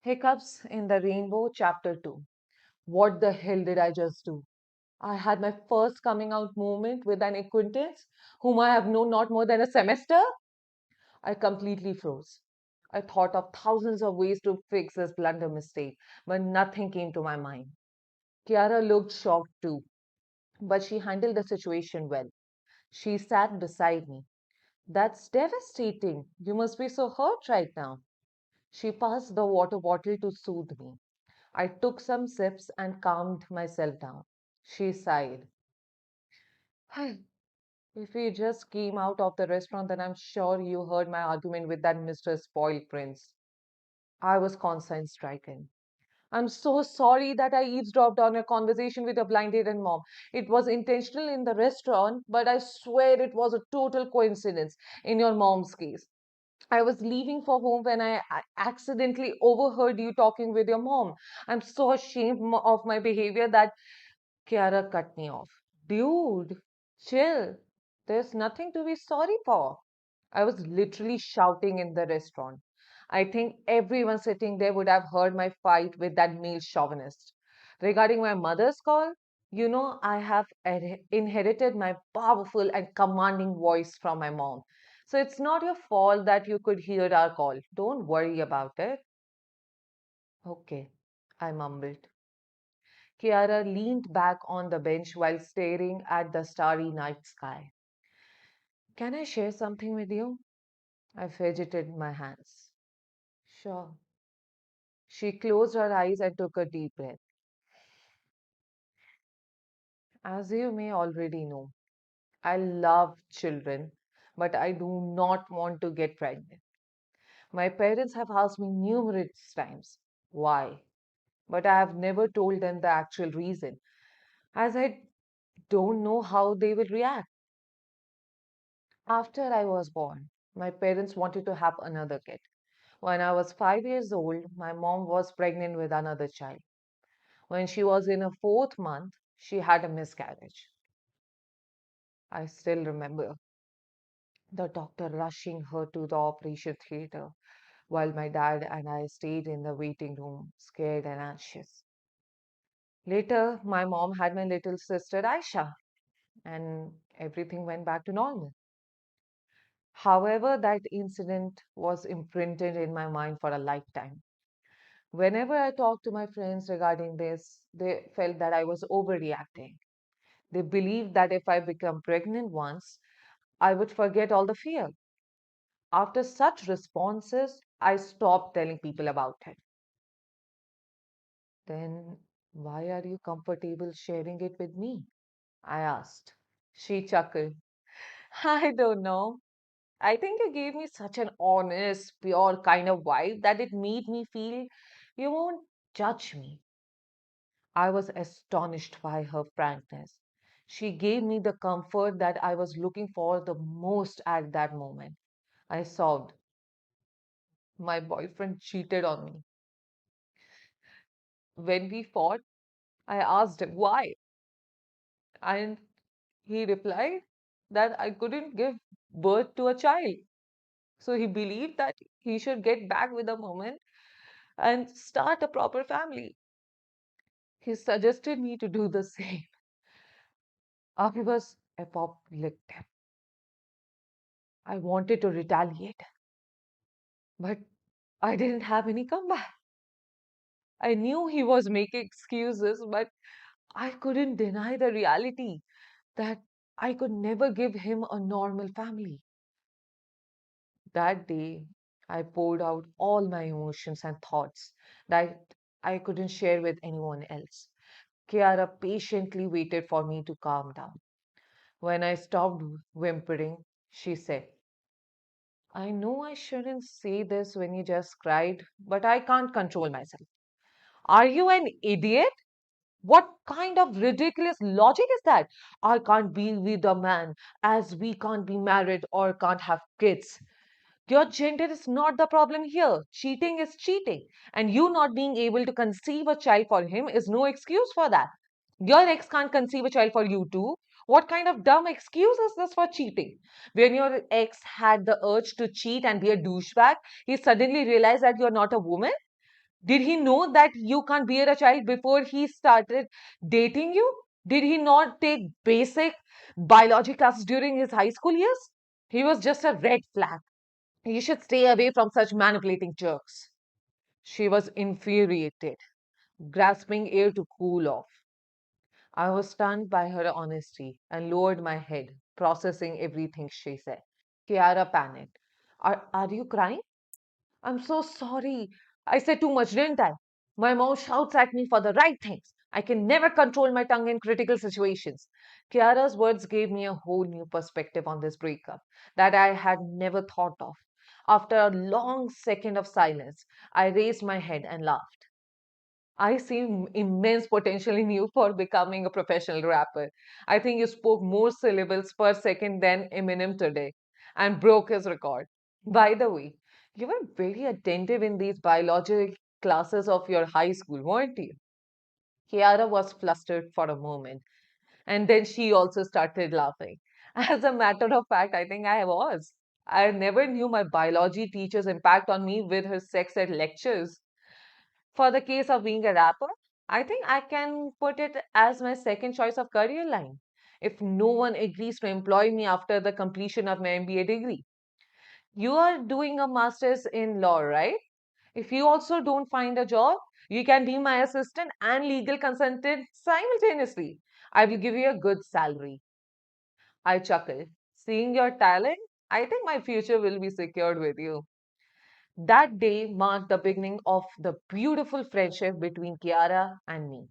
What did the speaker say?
Hiccups in the Rainbow, Chapter 2. What the hell did I just do? I had my first coming out moment with an acquaintance whom I have known not more than a semester. I completely froze. I thought of thousands of ways to fix this blunder mistake, but nothing came to my mind. Kiara looked shocked too, but she handled the situation well. She sat beside me. That's devastating. You must be so hurt right now. She passed the water bottle to soothe me. I took some sips and calmed myself down. She sighed. If we just came out of the restaurant, then I'm sure you heard my argument with that Mr. Spoiled Prince. I was conscience stricken. I'm so sorry that I eavesdropped on a conversation with your blinded mom. It was intentional in the restaurant, but I swear it was a total coincidence in your mom's case. I was leaving for home when I accidentally overheard you talking with your mom. I'm so ashamed of my behavior that Kiara cut me off. Dude, chill. There's nothing to be sorry for. I was literally shouting in the restaurant. I think everyone sitting there would have heard my fight with that male chauvinist. Regarding my mother's call, I have inherited my powerful and commanding voice from my mom. So it's not your fault that you could hear our call. Don't worry about it. Okay, I mumbled. Kiara leaned back on the bench while staring at the starry night sky. Can I share something with you? I fidgeted my hands. Sure. She closed her eyes and took a deep breath. As you may already know, I love children, but I do not want to get pregnant. My parents have asked me numerous times why, but I have never told them the actual reason, as I don't know how they will react. After I was born, my parents wanted to have another kid. When I was 5 years old, my mom was pregnant with another child. When she was in her fourth month, she had a miscarriage. I still remember the doctor rushing her to the operation theater while my dad and I stayed in the waiting room, scared and anxious. Later, my mom had my little sister Aisha, and everything went back to normal. However, that incident was imprinted in my mind for a lifetime. Whenever I talked to my friends regarding this, they felt that I was overreacting. They believed that if I become pregnant once, I would forget all the fear. After such responses, I stopped telling people about it. Then why are you comfortable sharing it with me? I asked. She chuckled. I don't know. I think you gave me such an honest, pure kind of vibe that it made me feel you won't judge me. I was astonished by her frankness. She gave me the comfort that I was looking for the most at that moment. I sobbed. My boyfriend cheated on me. When we fought, I asked him why, and he replied that I couldn't give birth to a child. So he believed that he should get back with a woman and start a proper family. He suggested me to do the same. I was apoplectic. I wanted to retaliate, but I didn't have any comeback. I knew he was making excuses, but I couldn't deny the reality that I could never give him a normal family. That day, I poured out all my emotions and thoughts that I couldn't share with anyone else. Kiara patiently waited for me to calm down. When I stopped whimpering, she said, I know I shouldn't say this when you just cried, but I can't control myself. Are you an idiot? What kind of ridiculous logic is that? I can't be with a man as we can't be married or can't have kids. Your gender is not the problem here. Cheating is cheating. And you not being able to conceive a child for him is no excuse for that. Your ex can't conceive a child for you too. What kind of dumb excuse is this for cheating? When your ex had the urge to cheat and be a douchebag, he suddenly realized that you're not a woman? Did he know that you can't bear a child before he started dating you? Did he not take basic biology classes during his high school years? He was just a red flag. You should stay away from such manipulating jerks. She was infuriated, grasping air to cool off. I was stunned by her honesty and lowered my head, processing everything she said. Kiara panicked. Are you crying? I'm so sorry. I said too much, didn't I? My mom shouts at me for the right things. I can never control my tongue in critical situations. Kiara's words gave me a whole new perspective on this breakup that I had never thought of. After a long second of silence, I raised my head and laughed. I see immense potential in you for becoming a professional rapper. I think you spoke more syllables per second than Eminem today and broke his record. By the way, you were very attentive in these biology classes of your high school, weren't you? Kiara was flustered for a moment and then she also started laughing. As a matter of fact, I think I was. I never knew my biology teacher's impact on me with her sex ed lectures. For the case of being a rapper, I think I can put it as my second choice of career line. If no one agrees to employ me after the completion of my MBA degree, you are doing a master's in law, right? If you also don't find a job, you can be my assistant and legal consultant simultaneously. I will give you a good salary. I chuckled. Seeing your talent, I think my future will be secured with you. That day marked the beginning of the beautiful friendship between Kiara and me.